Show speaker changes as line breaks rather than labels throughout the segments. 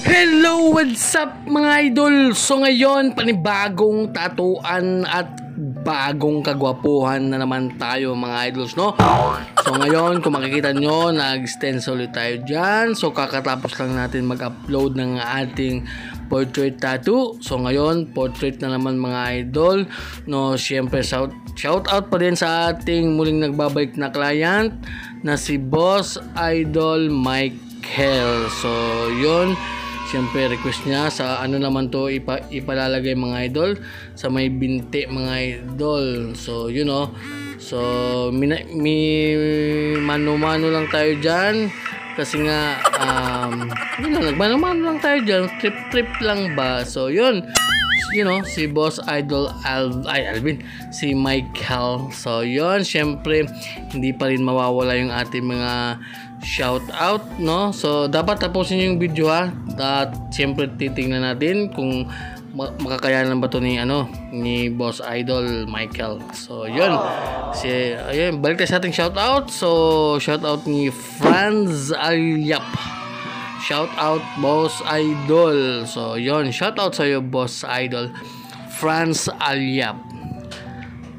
Hello, what's up mga idol? So ngayon, panibagong tatuan at bagong kagwapuhan na naman tayo mga idols, no? So ngayon, kung makikita nyo, nag-stencil ulit tayo dyan. So kakatapos lang natin mag-upload ng ating portrait tattoo. So ngayon, portrait na naman mga idol, no? Siyempre, shout out pa rin sa ating muling nagbabalik na client na si Boss Idol Michael. So yun, siyempre request niya sa ano naman to ipalalagay mga idol sa may binti mga idol. So you know, so mano-mano lang tayo dyan kasi nga yun lang, nagmano-mano lang tayo dyan, trip lang ba. So yun, you know, si Boss Idol Alvin, si Michael. So yun, syempre hindi pa rin mawawala yung ating mga shout out, no? So dapat tapusin yung video ha, at syempre titingnan natin kung makakayanan ba to ni ni Boss Idol Michael. So yun, ayun, balik tayo sa ating shout out. So shout out ni Franz Alyap. Shout out Boss Idol. So yun, shout out sa iyo Boss Idol Franz Alyap.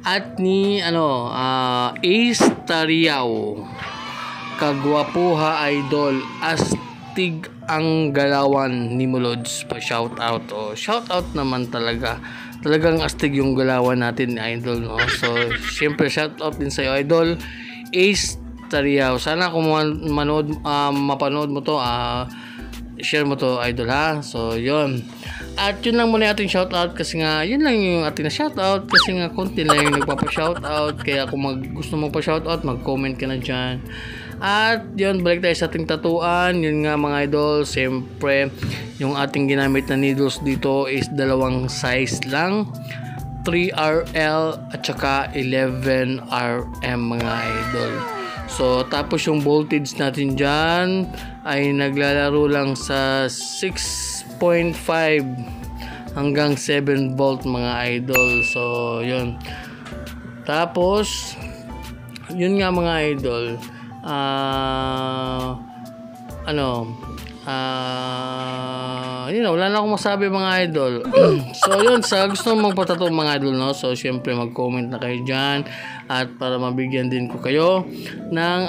At ni Ace Tariao, kagwapuha idol, astig ang galawan ni Mulods pa shout out. Shout out naman talagang astig yung galawan natin idol, no? So syempre shout out din sa iyo idol Ace Tariao. Sana kung mapanood mo to, share mo to idol ha. So yun, at yun lang muna ating shoutout kasi nga yun lang yung ating na shoutout kasi nga konti lang yung nagpapa-shoutout. Kaya kung gusto mo pa shoutout, mag-comment ka na dyan. At yun, balik tayo sa ating tatuan. Yun nga mga idol, siyempre yung ating ginamit na needles dito is dalawang size lang, 3RL at saka 11RM mga idol. So tapos yung voltage natin dyan ay naglalaro lang sa 6.5 hanggang 7 volt mga idol. So yun, tapos yun nga mga idol, wala na akong masabi mga idol. So yun, sa gusto mong magpatato mga idol, no? So syempre mag-comment na kayo dyan at para mabigyan din ko kayo ng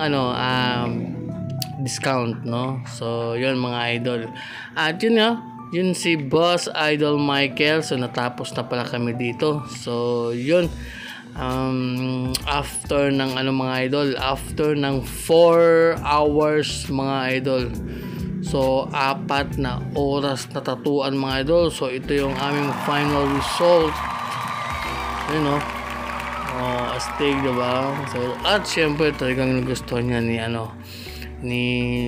discount, no? So yun mga idol, at yun nga, yun si Boss Idol Michael. So natapos na pala kami dito. So yun, after ng mga idol, after ng 4 hours mga idol, so 4 na oras na tatuan mga idol. So ito yung aming final result, you know. Astig, diba? So at syempre talagang nagustuhan niya ni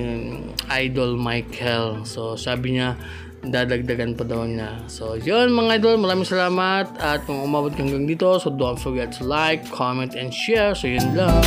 Idol Michael. So sabi niya dadagdagan pa daw niya. So yun mga idol, maraming salamat. At kung umabot hanggang dito, so don't forget to like, comment and share. So yun lang.